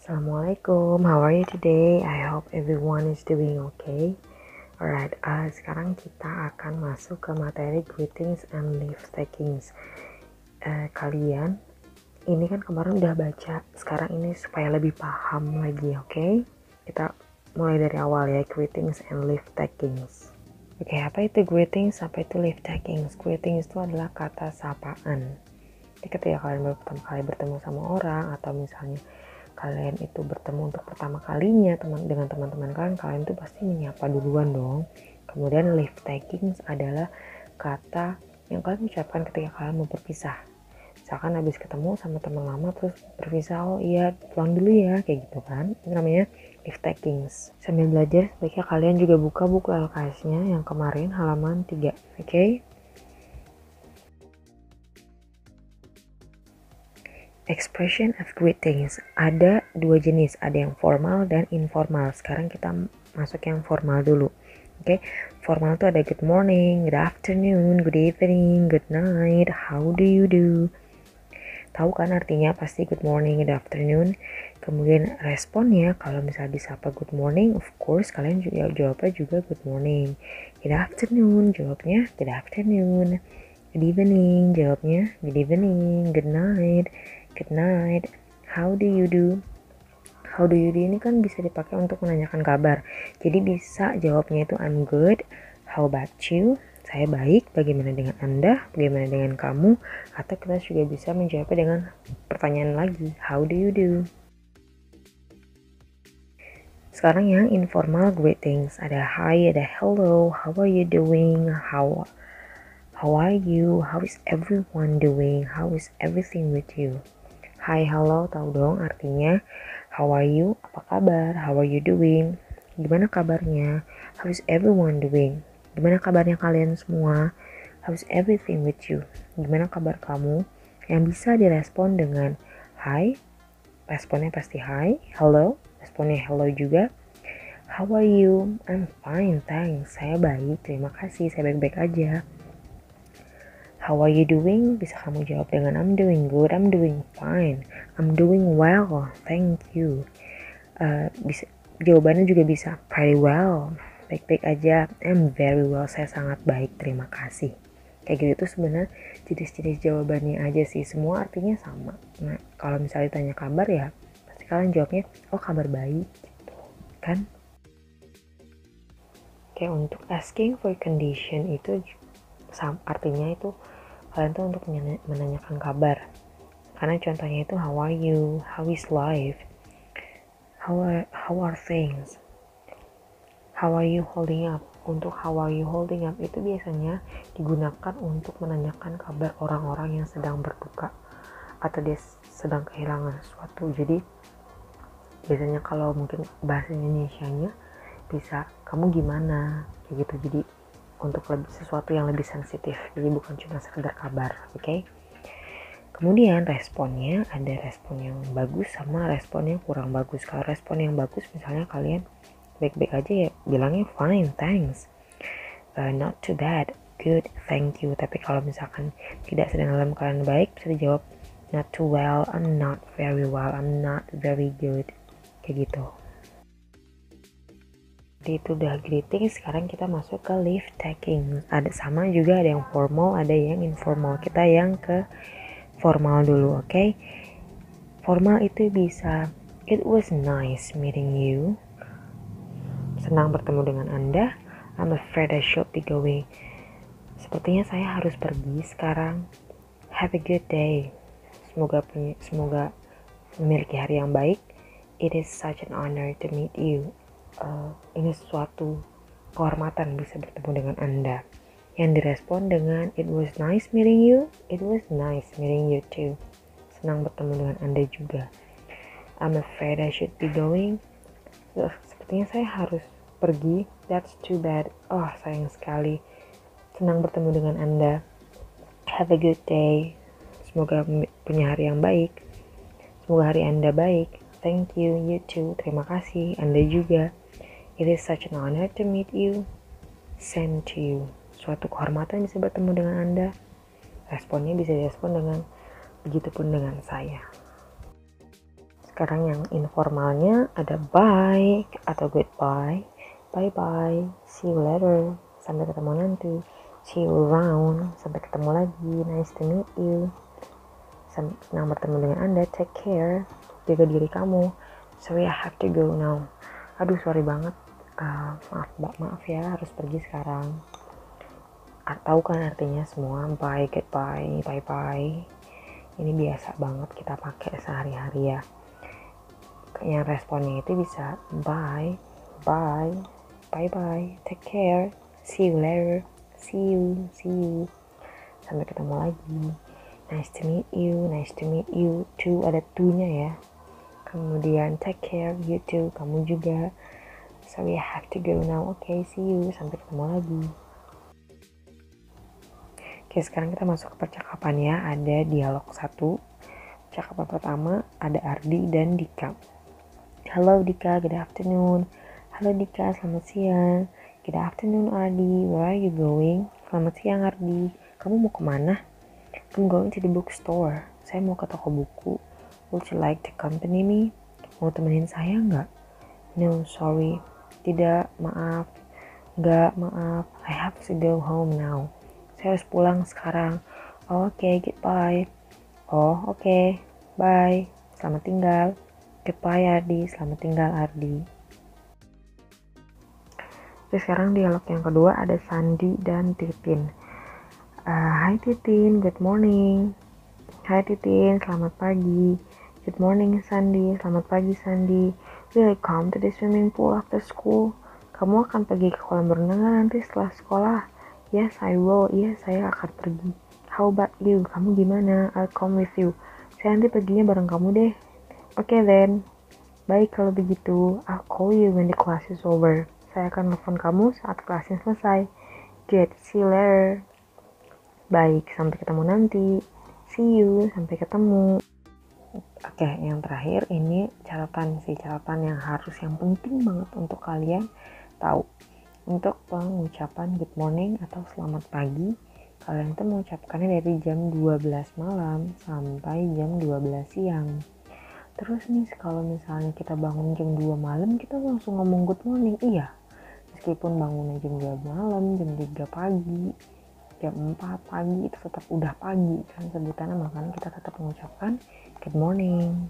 Assalamualaikum, how are you today? I hope everyone is doing okay. Alright, sekarang kita akan masuk ke materi greetings and leave takings. Kalian, ini kan kemarin udah baca, sekarang ini supaya lebih paham lagi, oke? Kita mulai dari awal ya, greetings and leave takings. Oke, apa itu greetings, apa itu leave takings? Greetings itu adalah kata sapaan. Jadi ketika kalian pertama kali bertemu sama orang, atau misalnya kalian itu bertemu untuk pertama kalinya dengan teman-teman kalian tuh pasti menyapa duluan dong. Kemudian leave takings adalah kata yang kalian ucapkan ketika kalian mau berpisah. Misalkan habis ketemu sama teman lama terus berpisah, oh iya pulang dulu ya, kayak gitu kan. Itu namanya leave takings. Sambil belajar, sebaiknya kalian juga buka buku LKS-nya yang kemarin halaman 3, oke? Expression of greetings ada dua jenis, ada yang formal dan informal. Sekarang kita masuk yang formal dulu. Oke, formal itu ada good morning, good afternoon, good evening, good night, how do you do? Tahu kan artinya pasti good morning, good afternoon. Kemudian responnya kalau misalnya disapa good morning, of course kalian juga jawabnya juga good morning. Good afternoon, jawabnya good afternoon. Good evening, jawabnya good evening. Good night, good night. How do you do? How do you do ini kan bisa dipakai untuk menanyakan kabar. Jadi bisa jawabnya itu I'm good. How about you? Saya baik. Bagaimana dengan Anda? Bagaimana dengan kamu? Atau kita juga bisa menjawabnya dengan pertanyaan lagi. How do you do? Sekarang yang informal greetings. Ada hi, ada hello. How are you doing? How are you? How is everyone doing? How is everything with you? Hi, hello, tahu dong artinya how are you? Apa kabar? How are you doing? Gimana kabarnya? How is everyone doing? Gimana kabarnya kalian semua? How is everything with you? Gimana kabar kamu? Yang bisa direspon dengan hi, responnya pasti hi. Hello, responnya hello juga. How are you? I'm fine, thanks. Saya baik, terima kasih. Saya baik-baik aja. How are you doing? Bisa kamu jawab dengan I'm doing good, I'm doing fine, I'm doing well, thank you. Jawabannya juga bisa pretty well, baik-baik aja, I'm very well, saya sangat baik, terima kasih. Kayak gitu tuh sebenarnya jenis-jenis jawabannya aja sih, semua artinya sama. Nah, kalau misalnya ditanya kabar ya, pasti kalian jawabnya, oh kabar baik, gitu kan? Kayak untuk asking for condition itu artinya itu kalian tuh untuk menanyakan kabar. Karena contohnya itu how are you, how is life, how are things, how are you holding up. Untuk how are you holding up itu biasanya digunakan untuk menanyakan kabar orang-orang yang sedang berduka atau dia sedang kehilangan sesuatu. Jadi biasanya kalau mungkin bahasa Indonesianya bisa kamu gimana kayak gitu. Jadi untuk sesuatu yang lebih sensitif, jadi bukan cuma sekedar kabar, oke? Kemudian responnya ada respon yang bagus sama respon yang kurang bagus. Kalau respon yang bagus misalnya kalian baik-baik aja ya bilangnya fine, thanks, not too bad, good, thank you. Tapi kalau misalkan tidak sedang dalam keadaan baik bisa dijawab not too well, I'm not very well, I'm not very good, kayak gitu. Jadi itu udah greeting, sekarang kita masuk ke leave taking. Ada sama juga, ada yang formal, ada yang informal. Kita yang ke formal dulu, oke? Formal itu bisa it was nice meeting you. Senang bertemu dengan Anda. I'm afraid I should be going. Sepertinya saya harus pergi sekarang. Have a good day. Semoga memiliki hari yang baik. It is such an honor to meet you. Ini suatu kehormatan bisa bertemu dengan Anda. Yang direspon dengan it was nice meeting you, it was nice meeting you too. Senang bertemu dengan Anda juga. I'm afraid I should be going. Sepertinya saya harus pergi. That's too bad. Oh, sayang sekali. Senang bertemu dengan Anda. Have a good day. Semoga punya hari yang baik. Semoga hari Anda baik. Thank you, you too. Terima kasih, Anda juga. It is such an honor to meet you. Same to you. Suatu kehormatan bisa bertemu dengan Anda. Responnya bisa direspon dengan begitupun dengan saya. Sekarang yang informalnya ada bye atau goodbye, bye bye, see you later, sampai ketemu nanti, see you around, sampai ketemu lagi, nice to meet you, senang bertemu dengan Anda, take care, jaga diri kamu, sorry I have to go now, aduh sorry banget, maaf ya harus pergi sekarang. Tahu kan artinya semua, bye, goodbye, bye bye, ini biasa banget kita pakai sehari-hari ya. Yang responnya itu bisa bye, bye, bye bye, take care, see you later, see you, sampai ketemu lagi, nice to meet you too, ada to-nya ya. Kemudian take care, you too, kamu juga, sorry I have to go now, okay, see you, sampai ketemu lagi. Oke, sekarang kita masuk ke percakapan ya. Ada dialog 1. Percakapan pertama ada Ardi dan Dika. Hello Dika, good afternoon. Halo Dika, selamat siang. Good afternoon Ardi, where are you going? Selamat siang Ardi, kamu mau kemana? I'm going to the bookstore. Saya mau ke toko buku. Would you like to accompany me? Mau temenin saya nggak? No, sorry. Tidak, maaf. Nggak, maaf. I have to go home now. Saya harus pulang sekarang. Oh, oke, goodbye. Oh, oke, bye. Selamat tinggal. Goodbye Ardi, selamat tinggal Ardi. Oke, sekarang dialog yang kedua ada Sandi dan Titin. Hai Titin, good morning. Hai Titin, selamat pagi. Good morning Sandi, selamat pagi Sandi. Will I come to the swimming pool after school? Kamu akan pergi ke kolam renang nanti setelah sekolah? Yes, I will. Iya, saya akan pergi. How about you? Kamu gimana? I'll come with you. Saya nanti perginya bareng kamu deh. Okay then. Baik kalau begitu. I'll call you when the class is over. Saya akan telepon kamu saat kelasnya selesai. Good. See you later. Baik, sampai ketemu nanti. See you. Sampai ketemu. Oke, yang terakhir ini catatan yang penting banget untuk kalian tahu. Untuk pengucapan good morning atau selamat pagi, kalian tuh mengucapkannya dari jam 12 malam sampai jam 12 siang. Terus nih, kalau misalnya kita bangun jam 2 malam, kita langsung ngomong good morning. Iya, meskipun bangunnya jam 2 malam, jam 3 pagi, jam 4 pagi, itu tetap udah pagi kan sebutannya, makanya kita tetap mengucapkan good morning.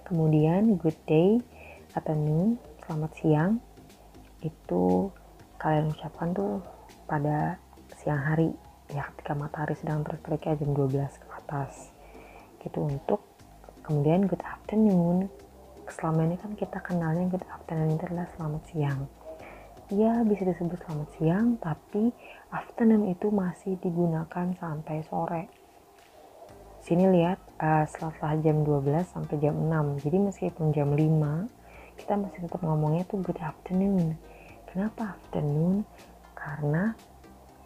Kemudian good day atau noon, selamat siang, itu kalian ucapkan tuh pada siang hari ya, ketika matahari sedang terik-teriknya jam 12 ke atas gitu. Untuk kemudian good afternoon, selama ini kan kita kenalnya good afternoon itu adalah selamat siang ya, bisa disebut selamat siang, tapi afternoon itu masih digunakan sampai sore. Sini lihat, setelah jam 12 sampai jam 6, jadi meskipun jam 5 kita masih tetap ngomongnya tuh good afternoon. Kenapa afternoon? Karena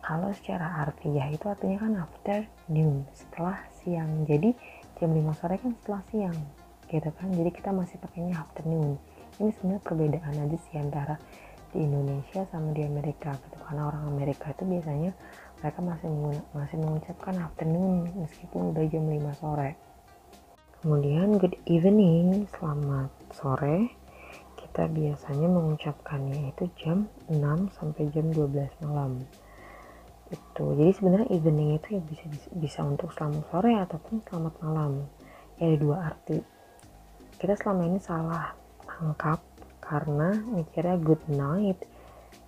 kalau secara harfiah itu artinya kan afternoon, setelah siang. Jadi jam 5 sore kan setelah siang gitu kan. Jadi kita masih pakainya afternoon. Ini sebenarnya perbedaan aja sih antara di Indonesia sama di Amerika gitu. Karena orang Amerika itu biasanya mereka masih mengucapkan afternoon meskipun udah jam 5 sore. Kemudian good evening, selamat sore. Kita biasanya mengucapkannya itu jam 6 sampai jam 12 malam. Itu. Jadi sebenarnya evening itu ya bisa untuk selamat sore ataupun selamat malam. Ya, ada dua arti. Kita selama ini salah tangkap karena mikirnya good night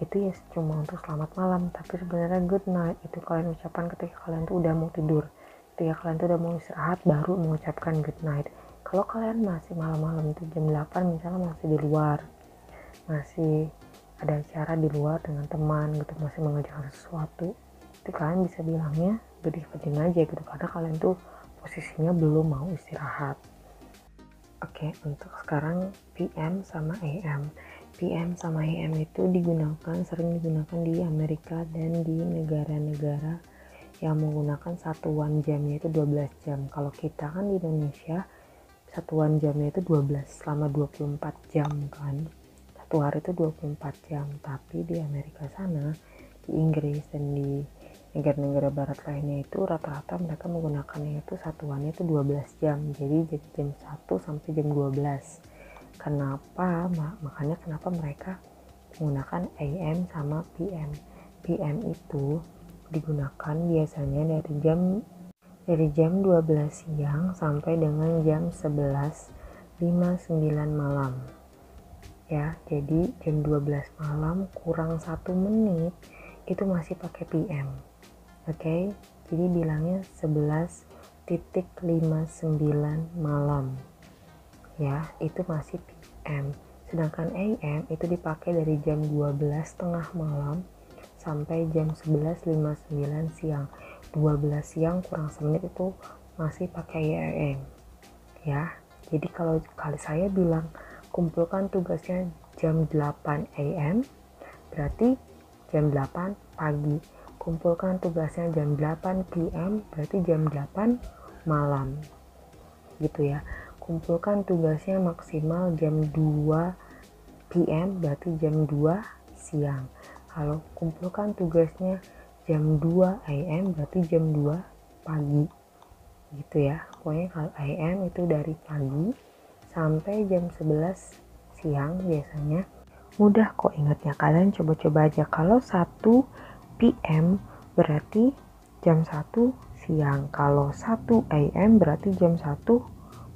itu ya cuma untuk selamat malam, tapi sebenarnya good night itu kalian ucapkan ketika kalian tuh udah mau tidur. Ketika kalian tuh udah mau istirahat baru mengucapkan good night. Kalau kalian masih malam-malam itu jam 8 misalnya masih di luar, masih ada acara di luar dengan teman gitu, masih mengerjakan sesuatu, itu kalian bisa bilangnya good evening aja gitu, karena kalian tuh posisinya belum mau istirahat. Oke, untuk sekarang PM sama AM. PM sama AM itu sering digunakan di Amerika dan di negara-negara yang menggunakan satuan jamnya itu 12 jam. Kalau kita kan di Indonesia satuan jamnya itu 12 selama 24 jam kan. Satu hari itu 24 jam, tapi di Amerika sana, di Inggris dan di Negara-negara barat lainnya itu rata-rata mereka menggunakannya itu satuannya itu 12 jam. Jadi jam 1 sampai jam 12. Kenapa? Makanya kenapa mereka menggunakan AM sama PM. PM itu digunakan biasanya dari jam 12 siang sampai dengan jam 11.59 malam. Ya, jadi jam 12 malam kurang 1 menit itu masih pakai PM. Oke, jadi bilangnya 11.59 malam. Ya, itu masih PM. Sedangkan AM itu dipakai dari jam 12 tengah malam sampai jam 11.59 siang. 12 siang kurang semenit itu masih pakai AM. Ya, jadi kalau saya bilang kumpulkan tugasnya jam 8 AM, berarti jam 8 pagi. Kumpulkan tugasnya jam 8 PM, berarti jam 8 malam. Gitu ya. Kumpulkan tugasnya maksimal jam 2 PM, berarti jam 2 siang. Kalau kumpulkan tugasnya jam 2 AM, berarti jam 2 pagi. Gitu ya. Pokoknya kalau AM itu dari pagi sampai jam 11 siang biasanya. Mudah kok ingatnya, kalian coba-coba aja. Kalau 1 PM berarti jam 1 siang. Kalau 1 AM berarti jam 1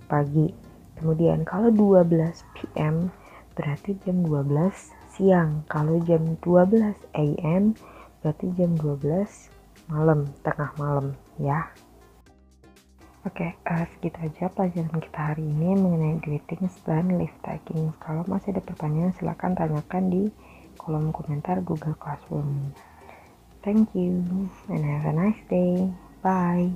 pagi. Kemudian kalau 12 PM berarti jam 12 siang. Kalau jam 12 AM berarti jam 12 malam, tengah malam ya. Oke, segitu aja pelajaran kita hari ini mengenai greetings dan leave taking. Kalau masih ada pertanyaan silahkan tanyakan di kolom komentar Google Classroom. Thank you and have a nice day. Bye.